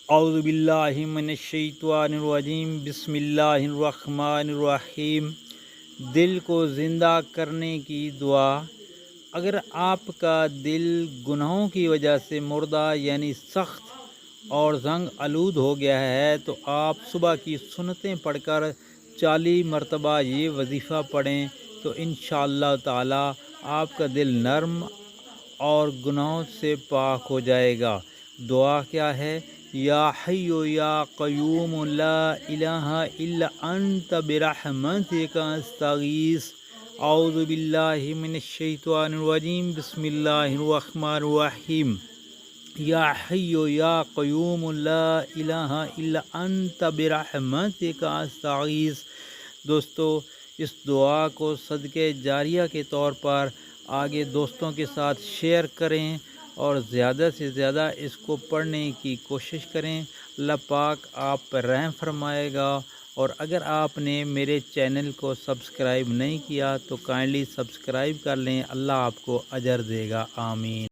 اعوذ باللہ من الشیطان الرجیم بسم اللہ الرحمن الرحیم۔ دل کو زندہ کرنے کی دعا۔ اگر آپ کا دل گناہوں کی وجہ سے مردہ یعنی سخت اور زنگ آلود ہو گیا ہے تو آپ صبح کی سنتیں پڑھ کر 40 مرتبہ یہ وظیفہ پڑھیں تو انشاءاللہ تعالی آپ کا دل نرم اور گناہوں سے پاک ہو جائے گا۔ دعا کیا ہے؟ یا حی یا قیوم لا الہ الا انت برحمتک استغیث۔ اعوذ باللہ من الشیطان الرجیم بسم اللہ الرحمن الرحیم۔ یا حی یا قیوم لا الہ الا انت برحمتک استغیث۔ دوستو، اس دعا کو صدقہ جاریہ کے طور پر آگے دوستوں کے ساتھ شیئر کریں اور زیادہ سے زیادہ اس کو پڑھنے کی کوشش کریں۔ اللہ پاک آپ پر رحم فرمائے گا۔ اور اگر آپ نے میرے چینل کو سبسکرائب نہیں کیا تو کائنڈلی سبسکرائب کر لیں۔ اللہ آپ کو اجر دے گا۔ آمین۔